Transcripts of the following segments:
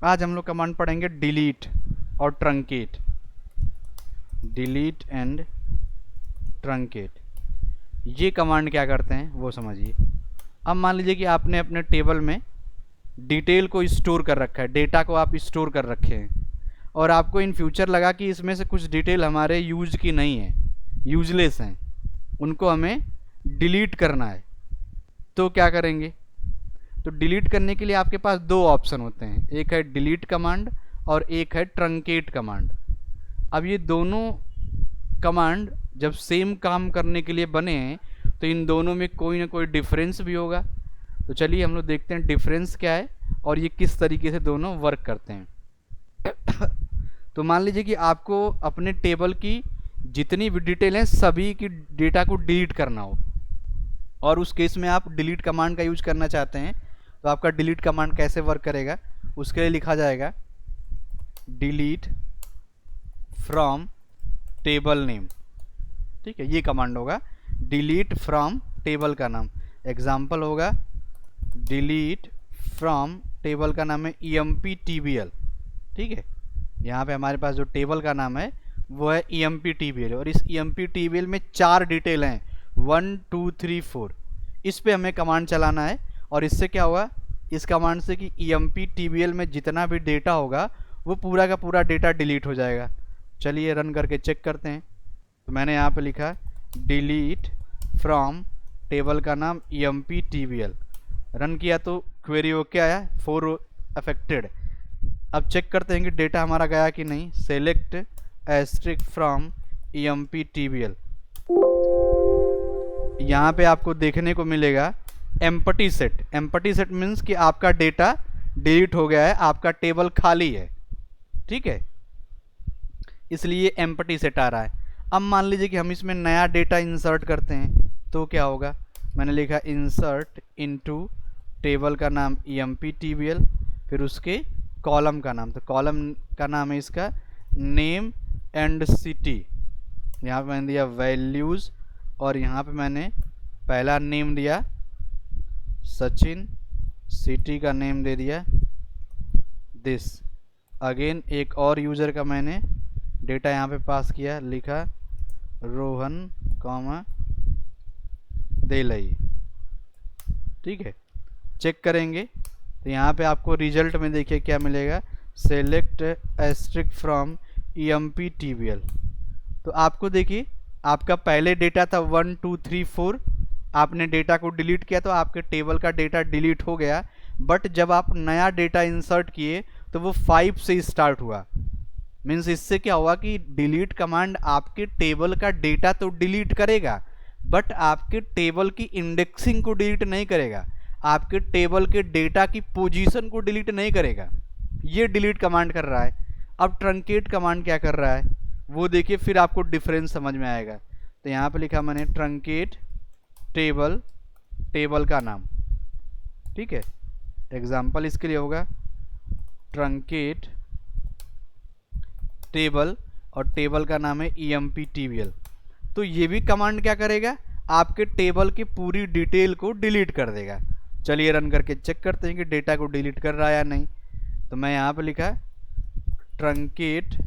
आज हम लोग कमांड पढ़ेंगे डिलीट और ट्रंकेट। डिलीट एंड ट्रंकेट, ये कमांड क्या करते हैं वो समझिए। अब मान लीजिए कि आपने अपने टेबल में डिटेल को स्टोर कर रखा है, डेटा को आप स्टोर कर रखे हैं, और आपको इन फ्यूचर लगा कि इसमें से कुछ डिटेल हमारे यूज की नहीं है, यूजलेस हैं, उनको हमें डिलीट करना है। तो क्या करेंगे? तो डिलीट करने के लिए आपके पास दो ऑप्शन होते हैं, एक है डिलीट कमांड और एक है ट्रंकेट कमांड। अब ये दोनों कमांड जब सेम काम करने के लिए बने हैं तो इन दोनों में कोई ना कोई डिफरेंस भी होगा। तो चलिए हम लोग देखते हैं डिफरेंस क्या है और ये किस तरीके से दोनों वर्क करते हैं। तो मान लीजिए कि आपको अपने टेबल की जितनी भी डिटेल हैं सभी की डेटा को डिलीट करना हो, और उस केस में आप डिलीट कमांड का यूज करना चाहते हैं। तो आपका डिलीट कमांड कैसे वर्क करेगा, उसके लिए लिखा जाएगा डिलीट फ्रॉम टेबल नेम। ठीक है, ये कमांड होगा डिलीट फ्रॉम टेबल का नाम। एग्जाम्पल होगा डिलीट फ्रॉम टेबल का नाम है emptbl। ठीक है, यहाँ पे हमारे पास जो टेबल का नाम है वो है emptbl, और इस emptbl में 4 डिटेल हैं 1 2 3 4। इस पे हमें कमांड चलाना है, और इससे क्या होगा, इस कमांड से कि emptbl में जितना भी डेटा होगा वो पूरा का पूरा डेटा डिलीट हो जाएगा। चलिए रन करके चेक करते हैं। तो मैंने यहाँ पे लिखा डिलीट फ्रॉम टेबल का नाम emptbl, रन किया तो क्वेरी ओके आया, 4 अफेक्टेड। अब चेक करते हैं कि डेटा हमारा गया कि नहीं। सेलेक्ट एस्ट्रिक फ्रॉम emptbl, यहाँ पे आपको देखने को मिलेगा empty set. Empty set means कि आपका डेटा डिलीट हो गया है, आपका टेबल खाली है। ठीक है, इसलिए एम्प्टी सेट आ रहा है। अब मान लीजिए कि हम इसमें नया डेटा इंसर्ट करते हैं तो क्या होगा। मैंने लिखा इंसर्ट इनटू टेबल का नाम emptbl, फिर उसके कॉलम का नाम, तो कॉलम का नाम है इसका नेम एंड सिटी। यहाँ पे मैंने दिया वैल्यूज़, और यहाँ पे मैंने पहला नेम दिया सचिन, सिटी का नेम दे दिया दिस। अगेन एक और यूज़र का मैंने डेटा यहाँ पे पास किया, लिखा रोहन कॉमा देलई। ठीक है, चेक करेंगे तो यहाँ पे आपको रिजल्ट में देखिए क्या मिलेगा, सेलेक्ट एस्ट्रिक फ्रॉम emptbl। तो आपको देखिए आपका पहले डेटा था 1 2 3 4, आपने डेटा को डिलीट किया तो आपके टेबल का डेटा डिलीट हो गया। बट जब आप नया डेटा इंसर्ट किए तो वो 5 से स्टार्ट हुआ। मीन्स इससे क्या हुआ कि डिलीट कमांड आपके टेबल का डेटा तो डिलीट करेगा, बट आपके टेबल की इंडेक्सिंग को डिलीट नहीं करेगा, आपके टेबल के डेटा की पोजीशन को डिलीट नहीं करेगा। ये डिलीट कमांड कर रहा है। अब ट्रंकेट कमांड क्या कर रहा है वो देखिए, फिर आपको डिफरेंस समझ में आएगा। तो यहाँ पे लिखा मैंने ट्रंकेट टेबल, टेबल का नाम। ठीक है, एग्जाम्पल इसके लिए होगा ट्रंकेट टेबल, और टेबल का नाम है emptbl। तो ये भी कमांड क्या करेगा, आपके टेबल की पूरी डिटेल को डिलीट कर देगा। चलिए रन करके चेक करते हैं कि डेटा को डिलीट कर रहा है या नहीं। तो मैं यहाँ पे लिखा ट्रंकेट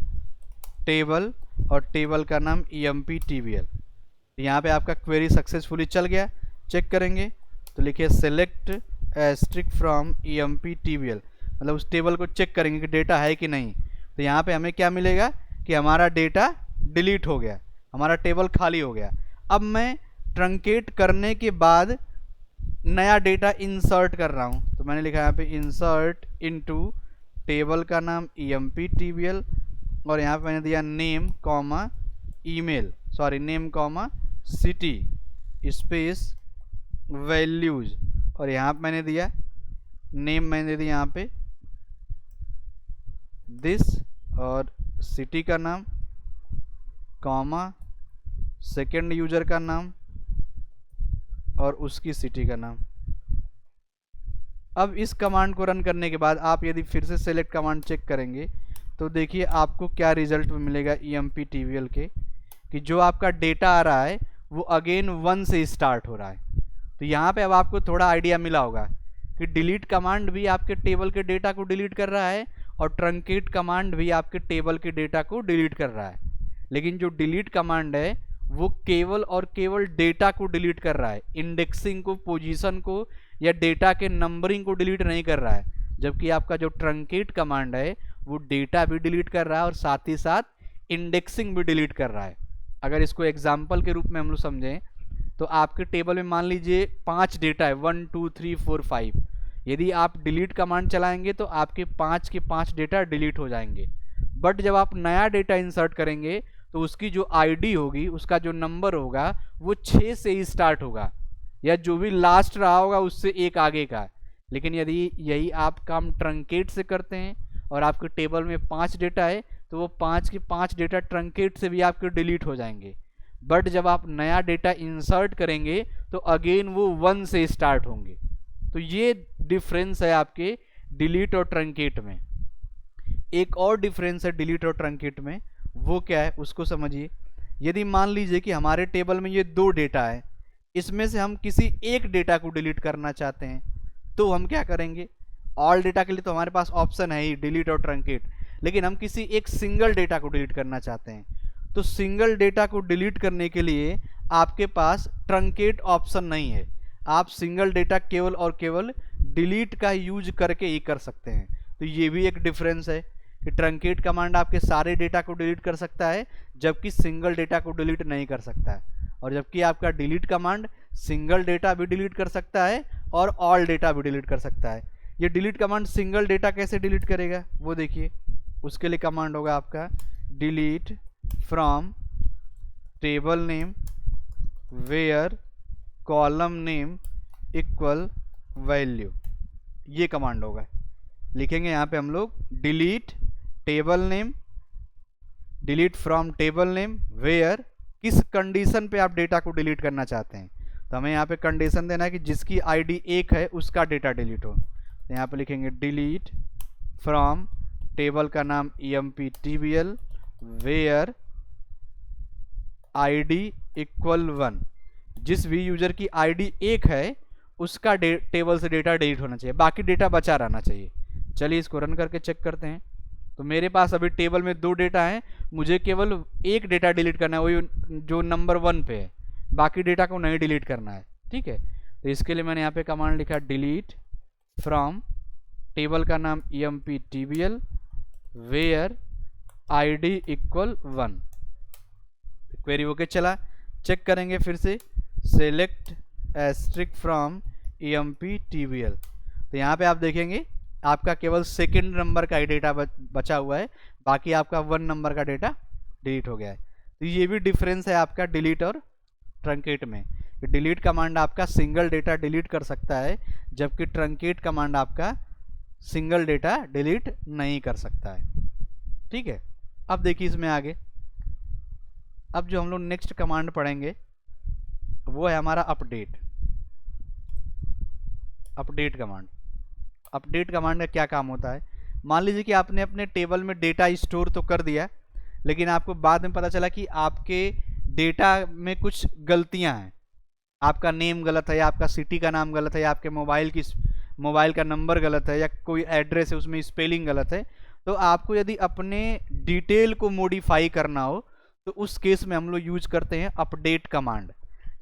टेबल और टेबल का नाम emptbl। यहाँ पे आपका क्वेरी सक्सेसफुली चल गया। चेक करेंगे तो लिखिए सेलेक्ट एस्ट्रिक फ्रॉम emptbl, मतलब उस टेबल को चेक करेंगे कि डेटा है कि नहीं। तो यहाँ पे हमें क्या मिलेगा कि हमारा डेटा डिलीट हो गया, हमारा टेबल खाली हो गया। अब मैं ट्रंकेट करने के बाद नया डेटा इंसर्ट कर रहा हूँ, तो मैंने लिखा यहाँ पे इंसर्ट इनटू टेबल का नाम emptbl, और यहाँ पे मैंने दिया name comma email, sorry name comma city space values, और यहाँ पे मैंने दिया नेम, मैंने दिया यहाँ पे दिस, और सिटी का नाम कॉमा सेकेंड यूजर का नाम और उसकी सिटी का नाम। अब इस कमांड को रन करने के बाद आप यदि फिर से सेलेक्ट कमांड चेक करेंगे तो देखिए आपको क्या रिजल्ट मिलेगा emptbl के, कि जो आपका डेटा आ रहा है वो अगेन 1 से स्टार्ट हो रहा है। तो यहाँ पे अब आपको थोड़ा आइडिया मिला होगा कि डिलीट कमांड भी आपके टेबल के डेटा को डिलीट कर रहा है और ट्रंकेट कमांड भी आपके टेबल के डेटा को डिलीट कर रहा है, लेकिन जो डिलीट कमांड है वो केवल और केवल डेटा को डिलीट कर रहा है, इंडेक्सिंग को, पोजीशन को या डेटा के नंबरिंग को डिलीट नहीं कर रहा है। जबकि आपका जो ट्रंकेट कमांड है वो डेटा भी डिलीट कर रहा है और साथ ही साथ इंडेक्सिंग भी डिलीट कर रहा है। अगर इसको एग्जाम्पल के रूप में हम लोग समझें तो आपके टेबल में मान लीजिए 5 डेटा है, 1 2 3 4 5। यदि आप डिलीट कमांड चलाएंगे तो आपके 5 के 5 डेटा डिलीट हो जाएंगे। बट जब आप नया डेटा इंसर्ट करेंगे तो उसकी जो आईडी होगी, उसका जो नंबर होगा वो 6 से ही स्टार्ट होगा, या जो भी लास्ट रहा होगा उससे एक आगे का। लेकिन यदि यही आप काम ट्रंकेट से करते हैं और आपके टेबल में 5 डेटा है तो वो 5 के 5 डेटा ट्रंकेट से भी आपके डिलीट हो जाएंगे। बट जब आप नया डेटा इंसर्ट करेंगे तो अगेन वो 1 से स्टार्ट होंगे। तो ये डिफरेंस है आपके डिलीट और ट्रंकेट में। एक और डिफरेंस है डिलीट और ट्रंकेट में, वो क्या है उसको समझिए। यदि मान लीजिए कि हमारे टेबल में ये 2 डेटा है, इसमें से हम किसी एक डेटा को डिलीट करना चाहते हैं तो हम क्या करेंगे। ऑल डेटा के लिए तो हमारे पास ऑप्शन है ही डिलीट और ट्रंकेट, लेकिन हम किसी एक सिंगल डेटा को डिलीट करना चाहते हैं तो सिंगल डेटा को डिलीट करने के लिए आपके पास ट्रंकेट ऑप्शन नहीं है। आप सिंगल डेटा केवल और केवल डिलीट का यूज करके ही कर सकते हैं। तो ये भी एक डिफरेंस है कि ट्रंकेट कमांड आपके सारे डेटा को डिलीट कर सकता है जबकि सिंगल डेटा को डिलीट नहीं कर सकता है, और जबकि आपका डिलीट कमांड सिंगल डेटा भी डिलीट कर सकता है और ऑल डेटा भी डिलीट कर सकता है। ये डिलीट कमांड सिंगल डेटा कैसे डिलीट करेगा वो देखिए। उसके लिए कमांड होगा आपका delete from table name where column name equal value, ये कमांड होगा। लिखेंगे यहाँ पे हम लोग delete table name, delete from table name where, किस कंडीशन पे आप डेटा को डिलीट करना चाहते हैं। तो हमें यहाँ पे कंडीशन देना है कि जिसकी आईडी 1 है उसका डेटा डिलीट हो। तो यहाँ पे लिखेंगे डिलीट फ्रॉम टेबल का नाम emptbl वेयर आईडी इक्वल 1, जिस भी यूजर की आईडी 1 है उसका टेबल से डेटा डिलीट होना चाहिए, बाकी डेटा बचा रहना चाहिए। चलिए इसको रन करके चेक करते हैं। तो मेरे पास अभी टेबल में 2 डेटा हैं, मुझे केवल एक डेटा डिलीट करना है, वही जो नंबर 1 पे है, बाकी डेटा को नहीं डिलीट करना है। ठीक है, तो इसके लिए मैंने यहाँ पे कमांड लिखा डिलीट फ्रॉम टेबल का नाम emptbl where ID equal 1। Query okay चला, चेक करेंगे फिर से सेलेक्ट एस्ट्रिक फ्रॉम emptbl। तो यहाँ पे आप देखेंगे आपका केवल सेकंड नंबर का ही डेटा बचा हुआ है, बाकी आपका 1 नंबर का डेटा डिलीट हो गया है। तो ये भी डिफरेंस है आपका डिलीट और ट्रंकेट में। डिलीट कमांड आपका सिंगल डेटा डिलीट कर सकता है जबकि ट्रंकेट कमांड आपका सिंगल डेटा डिलीट नहीं कर सकता है। ठीक है, अब देखिए इसमें आगे, अब जो हम लोग नेक्स्ट कमांड पढ़ेंगे वो है हमारा update. Update command, update command का क्या काम होता है। मान लीजिए कि आपने अपने टेबल में डेटा स्टोर तो कर दिया, लेकिन आपको बाद में पता चला कि आपके डेटा में कुछ गलतियां हैं, आपका नेम गलत है या आपका सिटी का नाम गलत है या आपके मोबाइल का नंबर गलत है या कोई एड्रेस है उसमें स्पेलिंग गलत है। तो आपको यदि अपने डिटेल को मॉडिफाई करना हो तो उस केस में हम लोग यूज करते हैं अपडेट कमांड।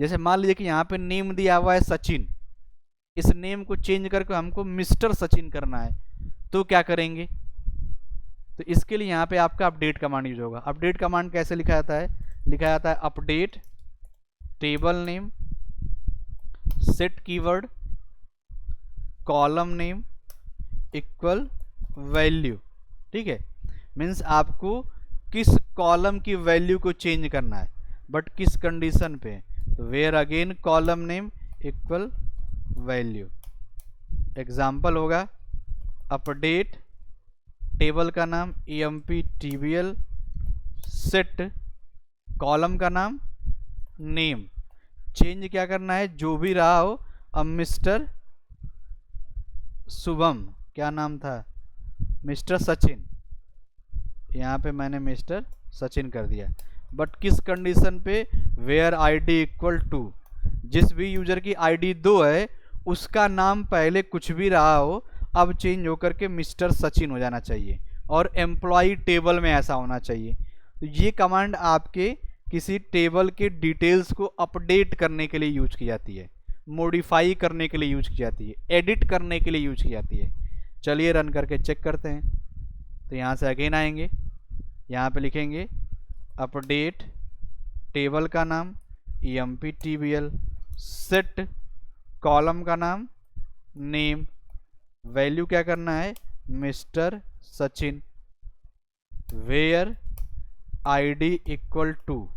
जैसे मान लीजिए कि यहाँ पे नेम दिया हुआ है सचिन, इस नेम को चेंज करके हमको मिस्टर सचिन करना है, तो क्या करेंगे। तो इसके लिए यहाँ पे आपका अपडेट कमांड यूज होगा। अपडेट कमांड कैसे लिखा जाता है, लिखा जाता है update table name set keyword column name equal value. ठीक है, मीन्स आपको किस कॉलम की वैल्यू को चेंज करना है, बट किस कंडीशन पे। तो where again column name equal value. Example होगा अपडेट टेबल का नाम emptbl सेट कॉलम का नाम नेम, चेंज क्या करना है जो भी रहा हो। अब मिस्टर शुभम, क्या नाम था, मिस्टर सचिन, यहाँ पे मैंने मिस्टर सचिन कर दिया, बट किस कंडीशन पे, वेयर आईडी इक्वल टू, जिस भी यूजर की आईडी 2 है उसका नाम पहले कुछ भी रहा हो अब चेंज होकर के मिस्टर सचिन हो जाना चाहिए, और एम्प्लॉय टेबल में ऐसा होना चाहिए। तो ये कमांड आपके किसी टेबल के डिटेल्स को अपडेट करने के लिए यूज की जाती है, मॉडिफाई करने के लिए यूज की जाती है, एडिट करने के लिए यूज की जाती है। चलिए रन करके चेक करते हैं। तो यहाँ से अगेन आएंगे, यहाँ पे लिखेंगे अपडेट टेबल का नाम emptbl, सेट कॉलम का नाम नेम, वैल्यू क्या करना है mister Sachin, where id equal two,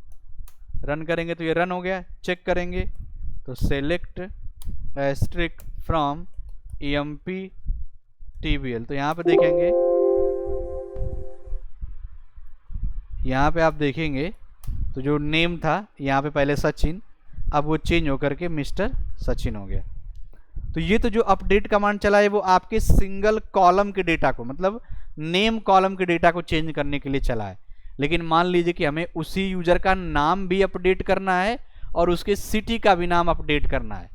run करेंगे तो ये रन हो गया। चेक करेंगे तो सेलेक्ट एस्ट्रिक फ्रॉम emptbl, तो यहाँ पे देखेंगे, यहाँ पे आप देखेंगे तो जो नेम था यहाँ पे पहले सचिन, अब वो चेंज होकर के मिस्टर सचिन हो गया। तो ये तो जो अपडेट कमांड चला है वो आपके सिंगल कॉलम के डेटा को, मतलब नेम कॉलम के डेटा को चेंज करने के लिए चला है। लेकिन मान लीजिए कि हमें उसी यूजर का नाम भी अपडेट करना है और उसके सिटी का भी नाम अपडेट करना है,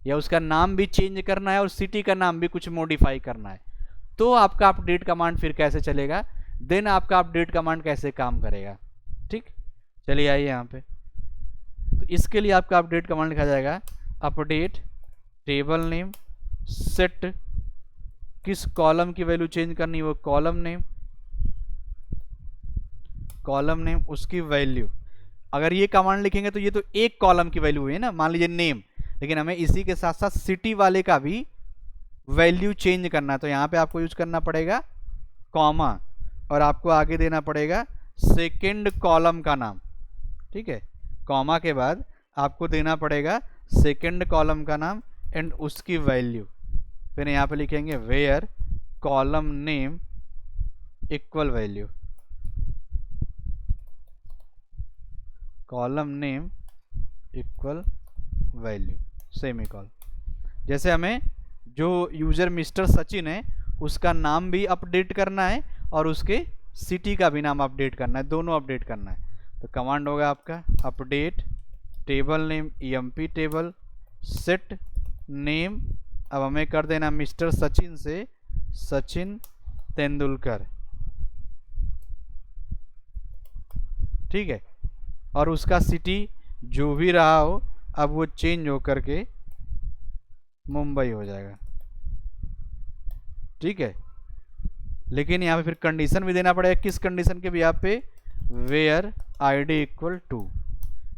या उसका नाम भी चेंज करना है और सिटी का नाम भी कुछ मॉडिफाई करना है, तो आपका अपडेट कमांड फिर कैसे चलेगा, देन आपका अपडेट कमांड कैसे काम करेगा। ठीक, चलिए आइए यहाँ पे। तो इसके लिए आपका अपडेट कमांड लिखा जाएगा अपडेट टेबल नेम, सेट किस कॉलम की वैल्यू चेंज करनी है वो कॉलम नेम उसकी वैल्यू। अगर ये कमांड लिखेंगे तो ये तो एक कॉलम की वैल्यू हुई है ना, मान लीजिए नेम, लेकिन हमें इसी के साथ साथ सिटी वाले का भी वैल्यू चेंज करना है। तो यहाँ पे आपको यूज करना पड़ेगा कॉमा, और आपको आगे देना पड़ेगा सेकेंड कॉलम का नाम। ठीक है, कॉमा के बाद आपको देना पड़ेगा सेकेंड कॉलम का नाम एंड उसकी वैल्यू। फिर यहाँ पे लिखेंगे where column name equal value, column name equal value semicolon. जैसे हमें जो यूजर मिस्टर सचिन है उसका नाम भी अपडेट करना है और उसके सिटी का भी नाम अपडेट करना है, दोनों अपडेट करना है। तो कमांड होगा आपका update table name emptable, set name, अब हमें कर देना मिस्टर सचिन से सचिन तेंदुलकर। ठीक है, और उसका सिटी जो भी रहा हो अब वो चेंज होकर के मुंबई हो जाएगा। ठीक है, लेकिन यहाँ पे फिर कंडीशन भी देना पड़ेगा, किस कंडीशन के भी यहाँ पे where id equal two,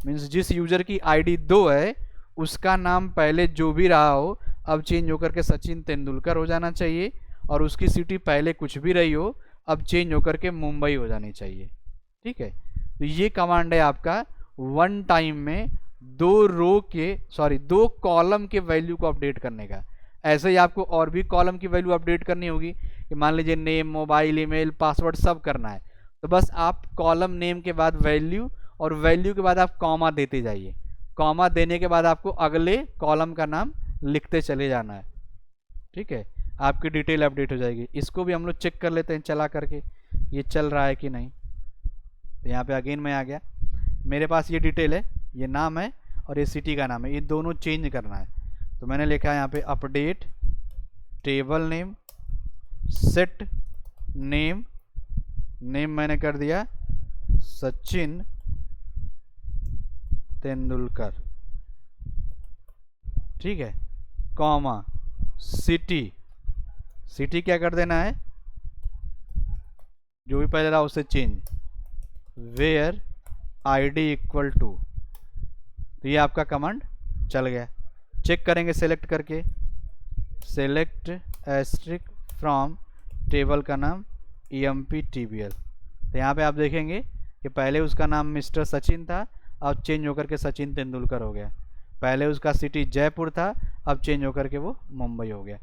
means जिस यूजर की id 2 है उसका नाम पहले जो भी रहा हो अब चेंज होकर के सचिन तेंदुलकर हो जाना चाहिए, और उसकी सिटी पहले कुछ भी रही हो अब चेंज होकर के मुंबई हो जानी चाहिए। ठीक है, तो ये कमांड है आपका वन टाइम में दो कॉलम के वैल्यू को अपडेट करने का। ऐसे ही आपको और भी कॉलम की वैल्यू अपडेट करनी होगी कि मान लीजिए नेम, मोबाइल, ईमेल, पासवर्ड सब करना है, तो बस आप कॉलम नेम के बाद वैल्यू और वैल्यू के बाद आप कॉमा देते जाइए। कॉमा देने के बाद आपको अगले कॉलम का नाम लिखते चले जाना है। ठीक है, आपकी डिटेल अपडेट हो जाएगी। इसको भी हम लोग चेक कर लेते हैं चला करके ये चल रहा है कि नहीं। तो यहाँ पे अगेन मैं आ गया, मेरे पास ये डिटेल है, ये नाम है और ये सिटी का नाम है, ये दोनों चेंज करना है। तो मैंने लिखा है यहाँ पे update table name, set name मैंने कर दिया सचिन तेंदुलकर। ठीक है, कॉमा सिटी क्या कर देना है, जो भी पहले रहा उससे change, where id equal two. तो ये आपका कमांड चल गया। चेक करेंगे सेलेक्ट करके, सेलेक्ट एस्ट्रिक फ्रॉम टेबल का नाम emptbl। तो यहाँ पे आप देखेंगे कि पहले उसका नाम मिस्टर सचिन था, अब चेंज होकर के सचिन तेंदुलकर हो गया। पहले उसका सिटी जयपुर था, अब चेंज होकर के वो मुंबई हो गया।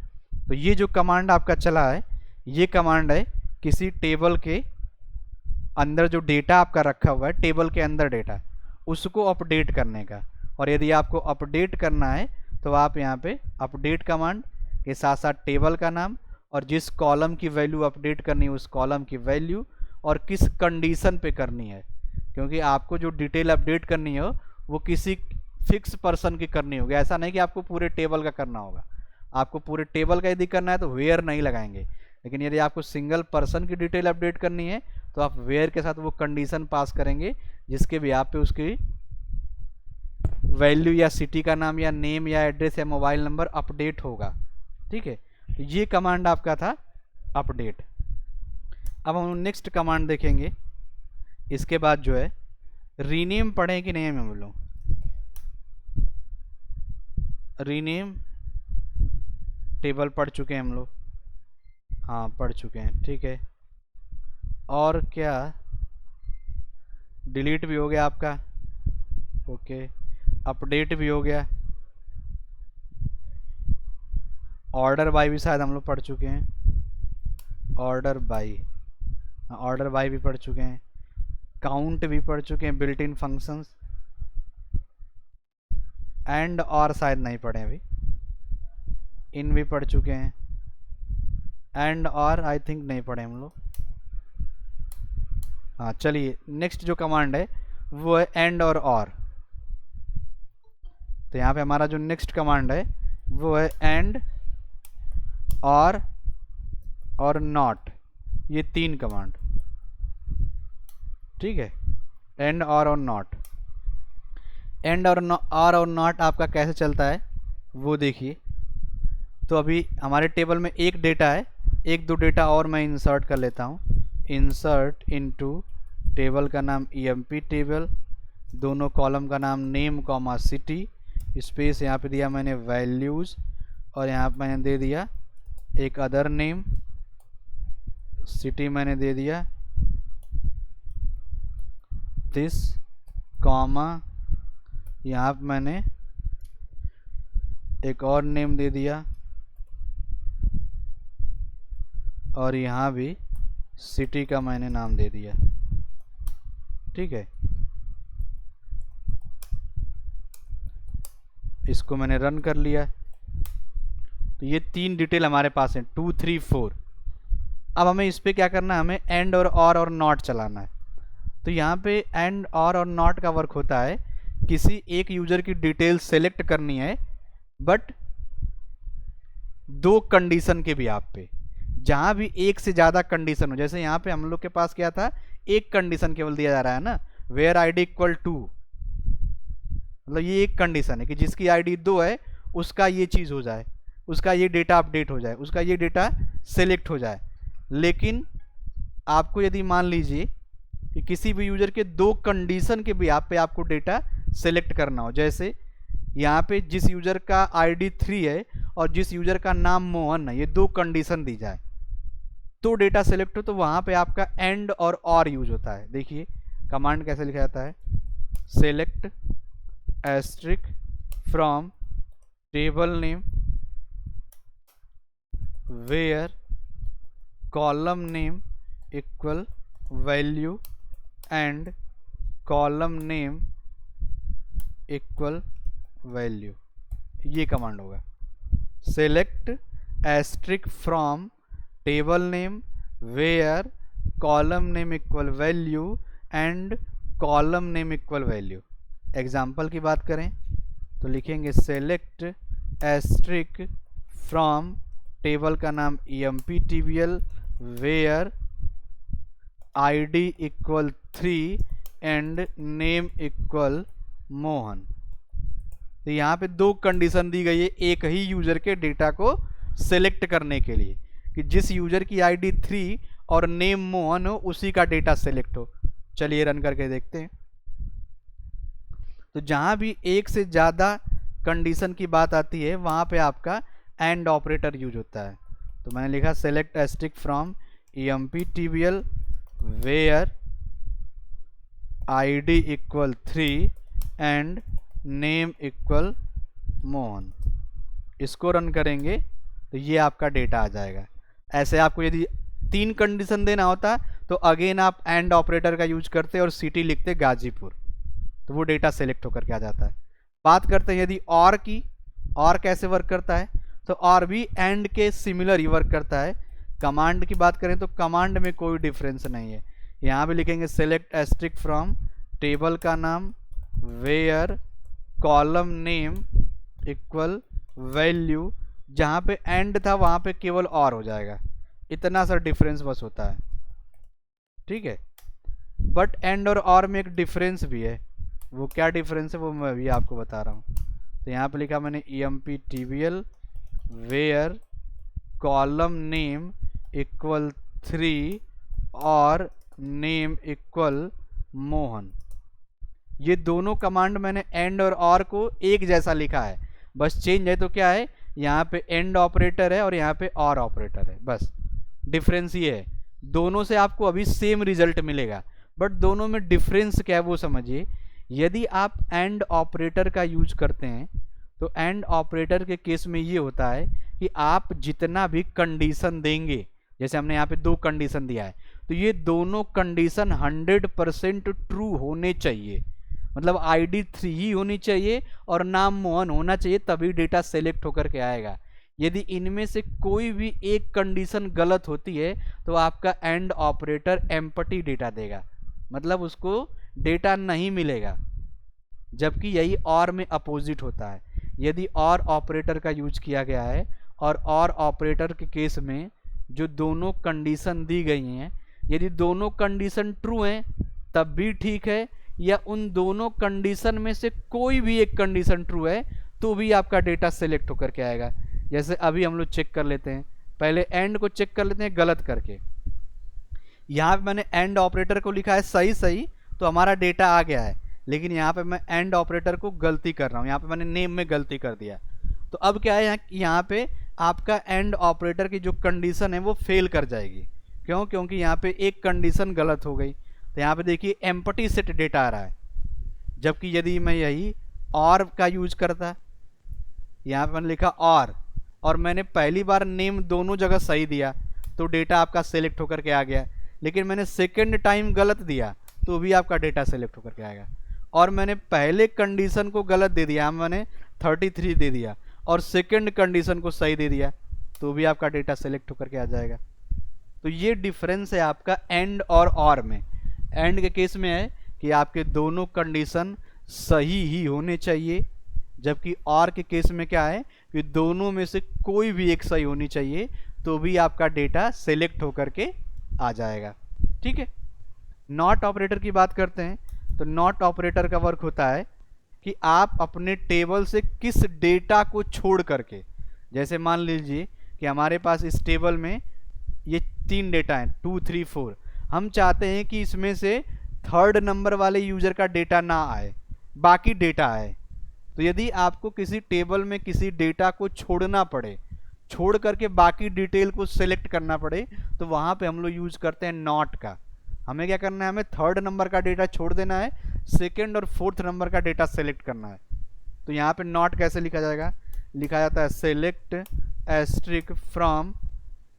तो ये जो कमांड आपका चला है ये कमांड है किसी टेबल के अंदर जो डेटा आपका रखा हुआ है, टेबल के अंदर डेटा, उसको अपडेट करने का। और यदि आपको अपडेट करना है तो आप यहाँ पे अपडेट कमांड के साथ साथ टेबल का नाम और जिस कॉलम की वैल्यू अपडेट करनी है उस कॉलम की वैल्यू और किस कंडीशन पे करनी है, क्योंकि आपको जो डिटेल अपडेट करनी हो वो किसी फिक्स पर्सन की करनी होगी। ऐसा नहीं कि आपको पूरे टेबल का करना होगा, आपको पूरे टेबल का यदि करना है तो वेयर नहीं लगाएंगे, लेकिन यदि आपको सिंगल पर्सन की डिटेल अपडेट करनी है तो आप वेयर के साथ वो कंडीशन पास करेंगे जिसके भी आप पे उसकी वैल्यू या सिटी का नाम या नेम या एड्रेस या मोबाइल नंबर अपडेट होगा। ठीक है, तो ये कमांड आपका था अपडेट। अब हम नेक्स्ट कमांड देखेंगे। इसके बाद जो है रीनेम पढ़ें कि नहीं हम लोग, रीनेम टेबल पढ़ चुके हैं हम लोग, हाँ पढ़ चुके हैं, ठीक है। और क्या, डिलीट भी हो गया आपका, ओके, अपडेट भी हो गया, ऑर्डर बाय भी शायद हम लोग पढ़ चुके हैं, ऑर्डर बाय, ऑर्डर बाय भी पढ़ चुके हैं, काउंट भी पढ़ चुके हैं, बिल्ट इन फंक्शंस, एंड और शायद नहीं पढ़े अभी, इन भी पढ़ चुके हैं, एंड और आई थिंक नहीं पढ़े हम लोग। हाँ चलिए, नेक्स्ट जो कमांड है वो है एंड और। तो यहाँ पे हमारा जो नेक्स्ट कमांड है वो है एंड और नॉट, ये तीन कमांड, ठीक है। एंड और नॉट, एंड और नॉट आपका कैसे चलता है वो देखिए। तो अभी हमारे टेबल में एक डेटा है, एक दो डेटा और मैं इंसर्ट कर लेता हूँ। इंसर्ट इनटू, टेबल का नाम EMP टेबल, दोनों कॉलम का नाम नेम कॉमा सिटी, स्पेस यहाँ पे दिया मैंने वैल्यूज़, और यहाँ पे मैंने दे दिया एक अदर नेम, सिटी मैंने दे दिया दिस, कॉमा यहाँ पे मैंने एक और नेम दे दिया, और यहाँ भी सिटी का मैंने नाम दे दिया, ठीक है। इसको मैंने रन कर लिया। तो ये तीन डिटेल हमारे पास हैं, 2 3 4। अब हमें इस पर क्या करना है, हमें एंड और नॉट चलाना है। तो यहाँ पे एंड और नॉट का वर्क होता है, किसी एक यूजर की डिटेल सेलेक्ट करनी है बट दो कंडीशन के भी आप पे, जहाँ भी एक से ज़्यादा कंडीशन हो। जैसे यहाँ पे हम लोग के पास क्या था, एक कंडीशन केवल दिया जा रहा है ना, वेयर ID इक्वल टू, मतलब ये एक कंडीशन है कि जिसकी ID 2 है उसका ये चीज़ हो जाए, उसका ये डेटा अपडेट हो जाए, उसका ये डेटा सेलेक्ट हो जाए। लेकिन आपको यदि मान लीजिए कि किसी भी यूजर के दो कंडीशन के भी आप पे आपको डेटा सेलेक्ट करना हो, जैसे यहाँ पे जिस यूजर का ID 3 है और जिस यूजर का नाम मोहन है, ये दो कंडीशन दी जाए तो डेटा सेलेक्ट हो, तो वहाँ पे आपका एंड और यूज होता है। देखिए कमांड कैसे लिखा जाता है, select asterisk from table name where column name equal value and column name equal value, ये कमांड होगा। Select asterisk from table name where column name equal value and column name equal value. Example की बात करें तो लिखेंगे select asterisk from, table का नाम EMP table where ID equal 3 and name equal Mohan. तो यहाँ पे दो कंडीशन दी गई है एक ही यूजर के डेटा को सेलेक्ट करने के लिए, कि जिस यूजर की ID 3 और नेम मोहन हो उसी का डेटा सेलेक्ट हो। चलिए रन करके देखते हैं। तो जहाँ भी एक से ज़्यादा कंडीशन की बात आती है वहाँ पे आपका एंड ऑपरेटर यूज होता है। तो मैंने लिखा select asterisk from EMP table where ID equal 3 and name equal Mohan. इसको रन करेंगे तो ये आपका डेटा आ जाएगा। ऐसे आपको यदि 3 कंडीशन देना होता तो अगेन आप एंड ऑपरेटर का यूज करते और सिटी लिखते गाजीपुर, तो वो डेटा सेलेक्ट होकर के आ जाता है। बात करते हैं यदि और की, और कैसे वर्क करता है, तो और भी एंड के सिमिलर ही वर्क करता है। कमांड की बात करें तो कमांड में कोई डिफरेंस नहीं है। यहाँ भी लिखेंगे सेलेक्ट एस्ट्रिक फ्रॉम, टेबल का नाम where column name equal value जहाँ पे एंड था वहाँ पे केवल और हो जाएगा। इतना सा डिफरेंस बस होता है, ठीक है। बट एंड और में एक डिफरेंस भी है। वो क्या डिफरेंस है वो मैं अभी आपको बता रहा हूँ। तो यहाँ पे लिखा मैंने EMP-TBL where column name equal 3 और नेम इक्वल मोहन। ये दोनों कमांड मैंने एंड और को एक जैसा लिखा है, बस चेंज है तो क्या है, यहाँ पे एंड ऑपरेटर है और यहाँ पे और ऑपरेटर है, बस डिफरेंस ये है। दोनों से आपको अभी सेम रिजल्ट मिलेगा, बट दोनों में डिफरेंस क्या है वो समझिए। यदि आप एंड ऑपरेटर का यूज करते हैं तो एंड ऑपरेटर के केस में ये होता है कि आप जितना भी कंडीशन देंगे, जैसे हमने यहाँ पे 2 कंडीशन दिया है, तो ये दोनों कंडीशन 100% ट्रू होने चाहिए। मतलब ID 3 ही होनी चाहिए और नाम मोहन होना चाहिए, तभी डेटा सेलेक्ट होकर के आएगा। यदि इनमें से कोई भी एक कंडीशन गलत होती है तो आपका एंड ऑपरेटर एम्प्टी डेटा देगा, मतलब उसको डेटा नहीं मिलेगा। जबकि यही और में अपोजिट होता है। यदि और ऑपरेटर का यूज किया गया है और ऑपरेटर के केस में जो दोनों कंडीशन दी गई हैं, यदि दोनों कंडीशन ट्रू हैं तब भी ठीक है, या उन दोनों कंडीशन में से कोई भी एक कंडीशन ट्रू है तो भी आपका डेटा सेलेक्ट होकर के आएगा। जैसे अभी हम लोग चेक कर लेते हैं, पहले एंड को चेक कर लेते हैं गलत करके। यहाँ पे मैंने एंड ऑपरेटर को लिखा है सही सही, तो हमारा डेटा आ गया है, लेकिन यहाँ पे मैं एंड ऑपरेटर को गलती कर रहा हूँ, यहाँ पे मैंने नेम में गलती कर दिया। तो अब क्या है, यहाँ पे आपका एंड ऑपरेटर की जो कंडीशन है वो फेल कर जाएगी। क्यों? क्योंकि यहाँ पे एक कंडीशन गलत हो गई। तो यहाँ पे देखिए एम्प्टी सेट डेटा आ रहा है, जबकि यदि मैं यही और का यूज करता, यहाँ पे मैंने लिखा और मैंने पहली बार नेम दोनों जगह सही दिया तो डेटा आपका सेलेक्ट होकर के आ गया, लेकिन मैंने सेकेंड टाइम गलत दिया तो भी आपका डेटा सेलेक्ट होकर के आएगा। और मैंने पहले कंडीशन को गलत दे दिया, मैंने 33 दे दिया, और सेकेंड कंडीशन को सही दे दिया तो भी आपका डेटा सेलेक्ट होकर के आ जाएगा। तो ये डिफरेंस है आपका एंड और में। एंड के केस में है कि आपके दोनों कंडीशन सही ही होने चाहिए, जबकि और के केस में क्या है कि दोनों में से कोई भी एक सही होनी चाहिए तो भी आपका डेटा सेलेक्ट होकर के आ जाएगा, ठीक है। नॉट ऑपरेटर की बात करते हैं। तो नॉट ऑपरेटर का वर्क होता है कि आप अपने टेबल से किस डेटा को छोड़ करके, जैसे मान लीजिए कि हमारे पास इस टेबल में ये 3 डेटा हैं 2, 3, 4, हम चाहते हैं कि इसमें से थर्ड नंबर वाले यूजर का डेटा ना आए, बाकी डेटा आए। तो यदि आपको किसी टेबल में किसी डेटा को छोड़ना पड़े, छोड़ करके बाकी डिटेल को सेलेक्ट करना पड़े, तो वहाँ पे हम लोग यूज करते हैं नॉट का। हमें क्या करना है, हमें थर्ड नंबर का डेटा छोड़ देना है, सेकेंड और फोर्थ नंबर का डेटा सेलेक्ट करना है। तो यहाँ पे नॉट कैसे लिखा जाएगा, लिखा जाता है select asterisk from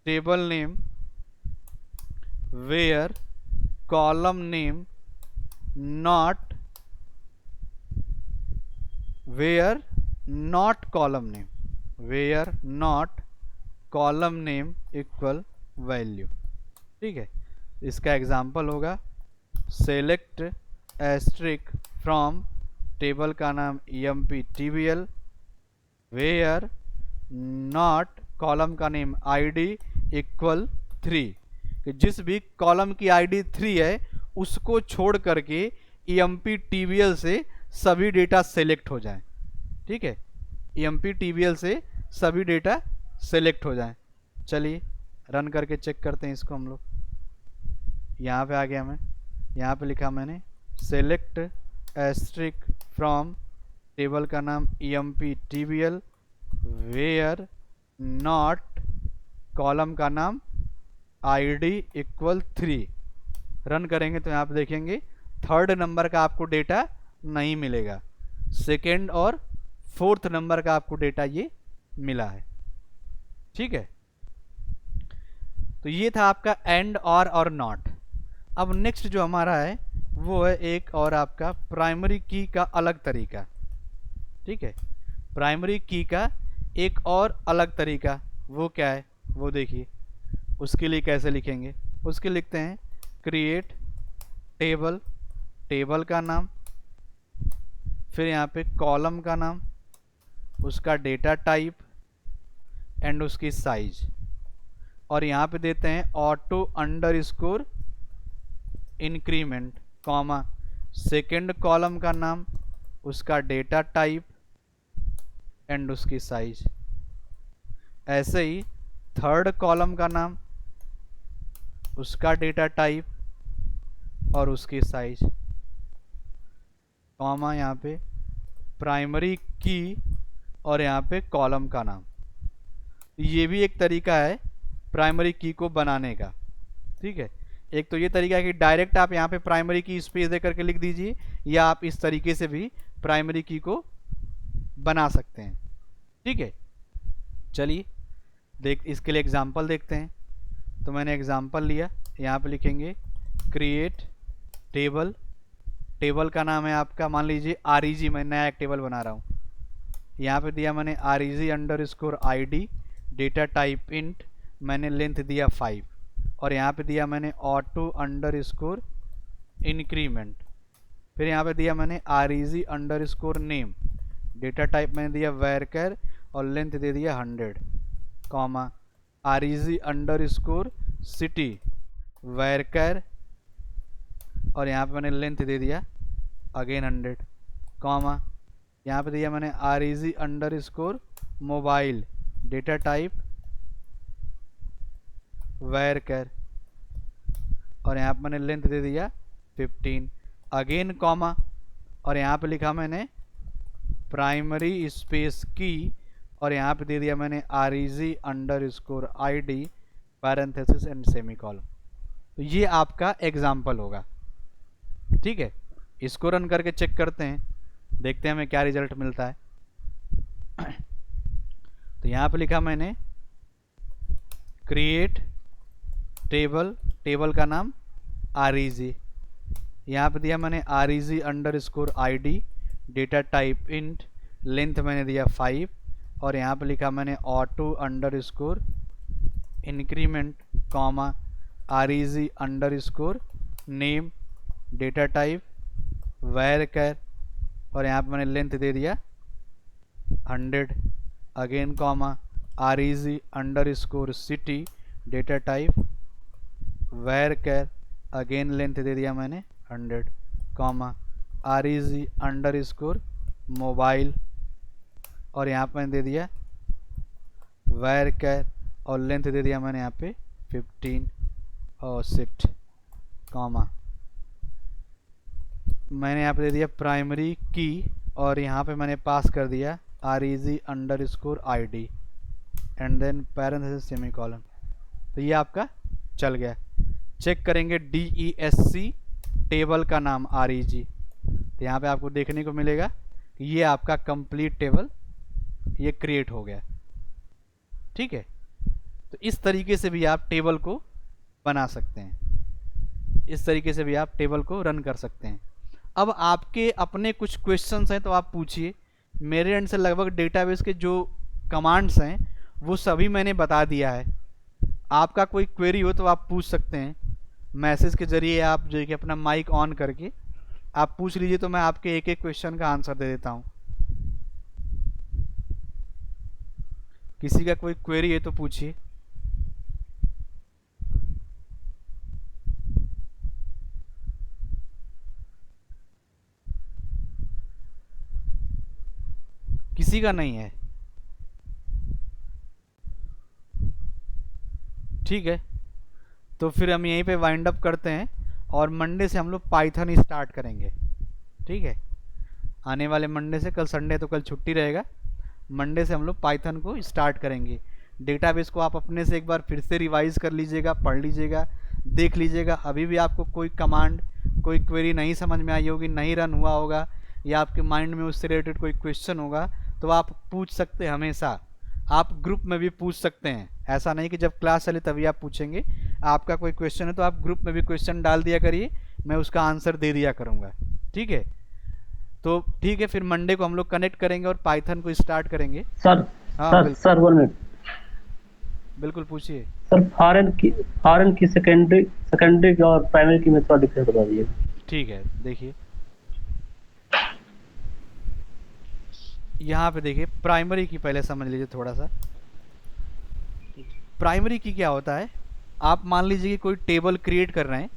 table name where column name not where not column name, where not column name equal value, ठीक है। इसका एग्जाम्पल होगा सेलेक्ट एस्ट्रिक फ्रॉम टेबल का नाम EMP-TBL वेयर नॉट कॉलम का नेम ID इक्वल 3, कि जिस भी कॉलम की ID 3 है उसको छोड़ करके EMP-TBL से सभी डेटा सेलेक्ट हो जाएं, ठीक है। EMP-TBL से सभी डेटा सेलेक्ट हो जाएं। चलिए रन करके चेक करते हैं इसको हम लोग। यहाँ पे आ गया मैं, यहाँ पे लिखा मैंने सेलेक्ट एस्ट्रिक फ्रॉम टेबल का नाम EMP-TBL वेयर नॉट कॉलम का नाम ID इक्वल 3। रन करेंगे तो यहाँ पे देखेंगे थर्ड नंबर का आपको डेटा नहीं मिलेगा, सेकेंड और फोर्थ नंबर का आपको डेटा ये मिला है, ठीक है। तो ये था आपका एंड और नॉट। अब नेक्स्ट जो हमारा है वो है एक और आपका प्राइमरी की का अलग तरीका, ठीक है। प्राइमरी की का एक और अलग तरीका वो क्या है वो देखिए। उसके लिए कैसे लिखेंगे, उसके लिखते हैं क्रिएट टेबल, टेबल का नाम, फिर यहाँ पे कॉलम का नाम, उसका डेटा टाइप, एंड उसकी साइज, और यहाँ पे देते हैं auto under score increment comma second column का नाम, उसका डेटा टाइप एंड उसकी साइज। ऐसे ही थर्ड कॉलम का नाम, उसका डेटा टाइप और उसकी साइज, कॉमा यहाँ पे प्राइमरी की और यहाँ पे कॉलम का नाम। ये भी एक तरीका है प्राइमरी की को बनाने का। ठीक है, एक तो ये तरीका है कि डायरेक्ट आप यहाँ पे प्राइमरी की स्पेस दे करके लिख दीजिए, या आप इस तरीके से भी प्राइमरी की को बना सकते हैं। ठीक है, चलिए इसके लिए एग्जांपल देखते हैं। तो मैंने एग्जांपल लिया, यहाँ पे लिखेंगे क्रिएट टेबल, टेबल का नाम है आपका मान लीजिए REG, मैं नया एक टेबल बना रहा हूँ। यहाँ पे दिया मैंने REG underscore ID, data type int, मैंने लेंथ दिया 5, और यहाँ पे दिया मैंने ऑटो अंडरस्कोर इंक्रीमेंट। फिर यहाँ पे दिया मैंने REG underscore name, data type मैंने दिया वैरकर और लेंथ दे दिया 100, कॉमा REG अंडरस्कोर सिटी वैरकर और यहाँ पे मैंने लेंथ दे दिया अगेन 100, कॉमा यहाँ पे दिया मैंने REG underscore mobile, data type varchar और यहाँ पे मैंने लेंथ दे दिया 15, अगेन कॉमा, और यहाँ पे लिखा मैंने प्राइमरी स्पेस की और यहाँ पे दे दिया मैंने REG underscore ID parenthesis and semicolon. तो ये आपका एग्जाम्पल होगा। ठीक है, इसको रन करके चेक करते हैं, देखते हैं हमें क्या रिजल्ट मिलता है। तो यहाँ पे लिखा मैंने क्रिएट टेबल, टेबल का नाम REG, यहाँ पे दिया मैंने REG underscore ID, data type int, length मैंने दिया 5, और यहाँ पे लिखा मैंने auto underscore increment, comma REG underscore name, data type varchar और यहाँ पे मैंने लेंथ दे दिया 100, again comma REG underscore city, data type varchar, again length दे दिया मैंने 100, कॉमा REG अंडरस्कोर मोबाइल और यहाँ पे मैंने दे दिया वैरकर और लेंथ दे दिया मैंने यहाँ पे 15 और सिट, कॉमा मैंने यहाँ पे दे दिया प्राइमरी की और यहाँ पे मैंने पास कर दिया REG underscore ID and then parenthesis semicolon. तो ये आपका चल गया। चेक करेंगे DESC टेबल का नाम REG, तो यहाँ पे आपको देखने को मिलेगा कि ये आपका कंप्लीट टेबल ये क्रिएट हो गया। ठीक है, तो इस तरीके से भी आप टेबल को बना सकते हैं, इस तरीके से भी आप टेबल को रन कर सकते हैं। अब आपके अपने कुछ क्वेश्चंस हैं तो आप पूछिए। मेरे एंड से लगभग डेटाबेस के जो कमांड्स हैं वो सभी मैंने बता दिया है। आपका कोई क्वेरी हो तो आप पूछ सकते हैं, मैसेज के ज़रिए आप जो है कि अपना माइक ऑन करके आप पूछ लीजिए, तो मैं आपके एक एक क्वेश्चन का आंसर दे देता हूँ। किसी का कोई क्वेरी है तो पूछिए। किसी का नहीं है? ठीक है, तो फिर हम यहीं पे वाइंड अप करते हैं और मंडे से हम लोग पाइथन स्टार्ट करेंगे। ठीक है, आने वाले मंडे से, कल संडे तो कल छुट्टी रहेगा, मंडे से हम लोग पाइथन को स्टार्ट करेंगे। डेटाबेस को आप अपने से एक बार फिर से रिवाइज कर लीजिएगा, पढ़ लीजिएगा, देख लीजिएगा। अभी भी आपको कोई कमांड, कोई क्वेरी नहीं समझ में आई होगी, नहीं रन हुआ होगा, या आपके माइंड में उससे रिलेटेड कोई क्वेश्चन होगा तो आप पूछ सकते हैं। हमेशा आप ग्रुप में भी पूछ सकते हैं, ऐसा नहीं कि जब क्लास चले तभी आप पूछेंगे। आपका कोई क्वेश्चन है तो आप ग्रुप में भी क्वेश्चन डाल दिया करिए, मैं उसका आंसर दे दिया करूँगा। ठीक है, तो ठीक है, फिर मंडे को हम लोग कनेक्ट करेंगे और पाइथन को स्टार्ट करेंगे। सर हाँ सर 1 मिनट। बिल्कुल पूछिए। सर फॉरेन की सेकेंडरी और प्राइमरी की में थोड़ा डिफरेंस बता दीजिए। ठीक है, देखिए यहाँ पे देखिए प्राइमरी की पहले समझ लीजिए थोड़ा सा। प्राइमरी की क्या होता है, आप मान लीजिए कि कोई टेबल क्रिएट कर रहे हैं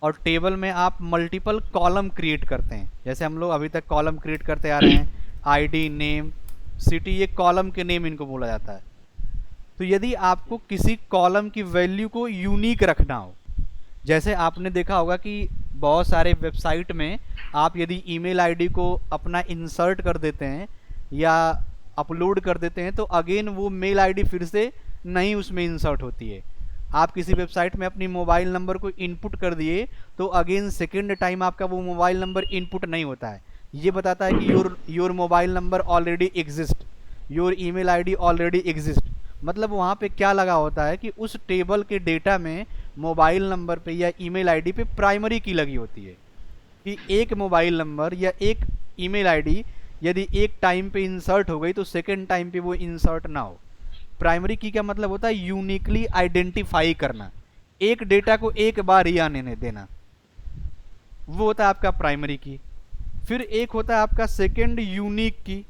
और टेबल में आप मल्टीपल कॉलम क्रिएट करते हैं। जैसे हम लोग अभी तक कॉलम क्रिएट करते आ रहे हैं, आईडी, नेम, सिटी, ये कॉलम के नेम इनको बोला जाता है। तो यदि आपको किसी कॉलम की वैल्यू को यूनिक रखना हो, जैसे आपने देखा होगा कि बहुत सारे वेबसाइट में आप यदि ईमेल आईडी को अपना इंसर्ट कर देते हैं या अपलोड कर देते हैं तो अगेन वो मेल आईडी फिर से नहीं उसमें इंसर्ट होती है। आप किसी वेबसाइट में अपनी मोबाइल नंबर को इनपुट कर दिए तो अगेन सेकेंड टाइम आपका वो मोबाइल नंबर इनपुट नहीं होता है। ये बताता है कि your mobile number already exist, your email ID already exist. मतलब वहाँ पे क्या लगा होता है कि उस टेबल के डेटा में मोबाइल नंबर पे या ईमेल आईडी पे प्राइमरी की लगी होती है कि एक मोबाइल नंबर या एक ईमेल आईडी यदि एक टाइम पे इंसर्ट हो गई तो सेकेंड टाइम पे वो इंसर्ट ना हो। प्राइमरी की का मतलब होता है यूनिकली आइडेंटिफाई करना, एक डेटा को एक बार ही आने देना, वो होता है आपका प्राइमरी की। फिर एक होता है आपका सेकेंड यूनिक की।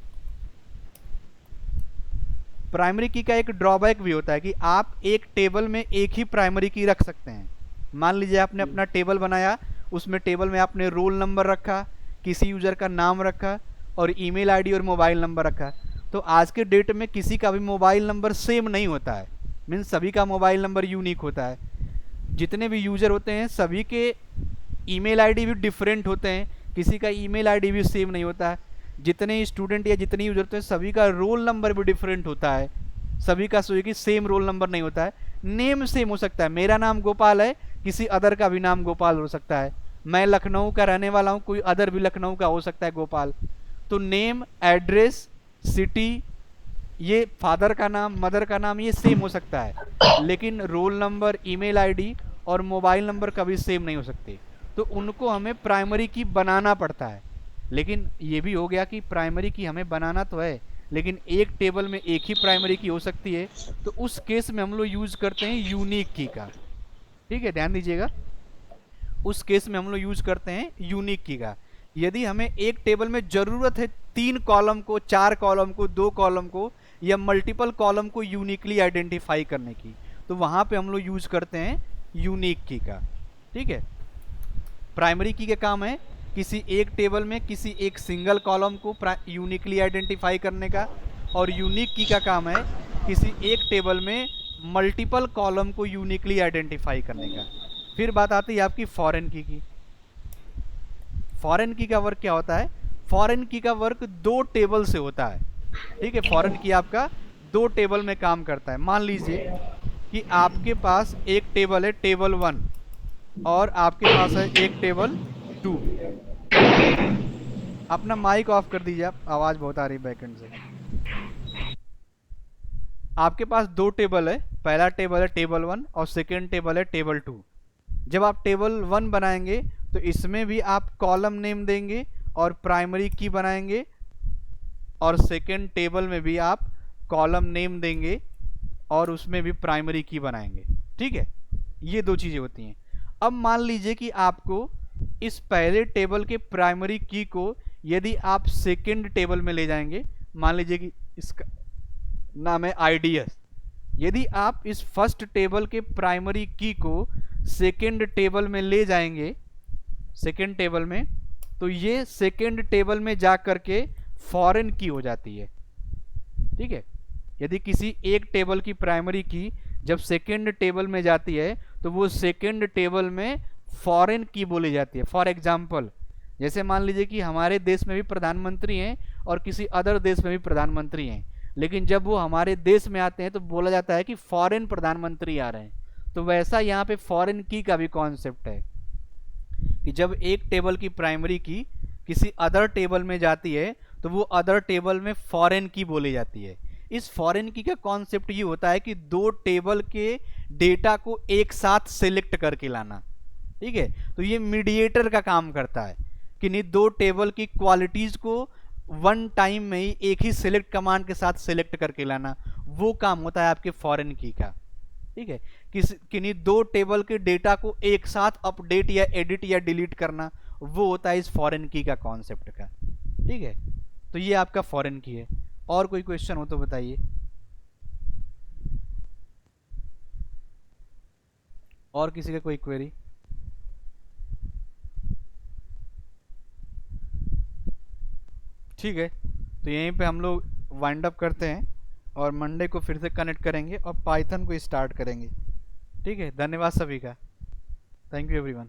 प्राइमरी की का एक ड्रॉबैक भी होता है कि आप एक टेबल में एक ही प्राइमरी की रख सकते हैं। मान लीजिए आपने अपना टेबल बनाया, उसमें टेबल में आपने रोल नंबर रखा, किसी यूज़र का नाम रखा और ईमेल आईडी और मोबाइल नंबर रखा। तो आज के डेट में किसी का भी मोबाइल नंबर सेम नहीं होता है, मीन्स सभी का मोबाइल नंबर यूनिक होता है। जितने भी यूज़र होते हैं सभी के ईमेल आईडी भी डिफरेंट होते हैं, किसी का ईमेल आईडी भी सेम नहीं होता है। जितने स्टूडेंट या जितने यूज़र होते हैं सभी का रोल नंबर भी डिफरेंट होता है, सभी का कि सेम रोल नंबर नहीं होता है। नेम सेम हो सकता है, मेरा नाम गोपाल है, किसी अदर का भी नाम गोपाल हो सकता है। मैं लखनऊ का रहने वाला हूँ, कोई अदर भी लखनऊ का हो सकता है गोपाल। तो नेम, एड्रेस, सिटी, ये फादर का नाम, मदर का नाम, ये सेम हो सकता है, लेकिन रोल नंबर, ईमेल आईडी और मोबाइल नंबर कभी सेम नहीं हो सकते। तो उनको हमें प्राइमरी की बनाना पड़ता है। लेकिन ये भी हो गया कि प्राइमरी की हमें बनाना तो है, लेकिन एक टेबल में एक ही प्राइमरी की हो सकती है, तो उस केस में हम लोग यूज़ करते हैं यूनिक की का। ठीक है, ध्यान दीजिएगा, उस केस में हम लोग यूज़ करते हैं यूनिक की का। यदि हमें एक टेबल में ज़रूरत है 3 कॉलम को, 4 कॉलम को, 2 कॉलम को या मल्टीपल कॉलम को यूनिकली आइडेंटिफाई करने की, तो वहाँ पे हम लोग यूज़ करते हैं यूनिक की का। ठीक है, प्राइमरी की का काम है किसी एक टेबल में किसी एक सिंगल कॉलम को यूनिकली आइडेंटिफाई करने का, और यूनिक की का काम है किसी एक टेबल में मल्टीपल कॉलम को यूनिकली आइडेंटिफाई करने का। फिर बात आती है आपकी फॉरेन की। फॉरेन की का वर्क क्या होता है? फॉरेन की का वर्क 2 टेबल से होता है। ठीक है, फॉरेन की आपका 2 टेबल में काम करता है। मान लीजिए कि आपके पास एक टेबल है टेबल 1 और आपके पास है एक टेबल 2। अपना माइक ऑफ कर दीजिए, आप, आवाज़ बहुत आ रही है बैकएंड से। आपके पास 2 टेबल है, पहला टेबल है टेबल 1 और सेकेंड टेबल है टेबल 2। जब आप टेबल 1 बनाएंगे तो इसमें भी आप कॉलम नेम देंगे और प्राइमरी की बनाएंगे, और सेकेंड टेबल में भी आप कॉलम नेम देंगे और उसमें भी प्राइमरी की बनाएंगे। ठीक है, ये 2 चीज़ें होती हैं। अब मान लीजिए कि आपको इस पहले टेबल के प्राइमरी की को यदि आप सेकेंड टेबल में ले जाएंगे, मान लीजिए कि इसका नाम है आईडीएस, यदि आप इस फर्स्ट टेबल के प्राइमरी की को सेकेंड टेबल में ले जाएंगे, सेकेंड टेबल में, तो ये सेकेंड टेबल में जा करके फॉरेन की हो जाती है। ठीक है, यदि किसी एक टेबल की प्राइमरी की जब सेकेंड टेबल में जाती है तो वो सेकेंड टेबल में फॉरेन की बोली जाती है। फॉर एग्जाम्पल, जैसे मान लीजिए कि हमारे देश में भी प्रधानमंत्री हैं और किसी अदर देश में भी प्रधानमंत्री हैं, लेकिन जब वो हमारे देश में आते हैं तो बोला जाता है कि फॉरेन प्रधानमंत्री आ रहे हैं। तो वैसा यहाँ पे फॉरेन की का भी कॉन्सेप्ट है कि जब एक टेबल की प्राइमरी की किसी अदर टेबल में जाती है तो वो अदर टेबल में फॉरेन की बोली जाती है। इस फॉरेन की का कॉन्सेप्ट ये होता है कि 2 टेबल के डेटा को एक साथ सेलेक्ट करके लाना। ठीक है, तो ये मीडिएटर का काम करता है कि नहीं 2 टेबल की क्वालिटीज़ को 1 टाइम में ही एक ही सेलेक्ट कमांड के साथ सेलेक्ट करके लाना, वो काम होता है आपके फॉरेन की का। ठीक है, किन्हीं 2 टेबल के डेटा को एक साथ अपडेट या एडिट या डिलीट करना, वो होता है इस फॉरेन की का कॉन्सेप्ट का। ठीक है, तो ये आपका फॉरेन की है। और कोई क्वेश्चन हो तो बताइए। और किसी का कोई क्वेरी? ठीक है, तो यहीं पे हम लोग वाइंड अप करते हैं और मंडे को फिर से कनेक्ट करेंगे और पाइथन को स्टार्ट करेंगे। ठीक है, धन्यवाद सभी का। Thank you everyone.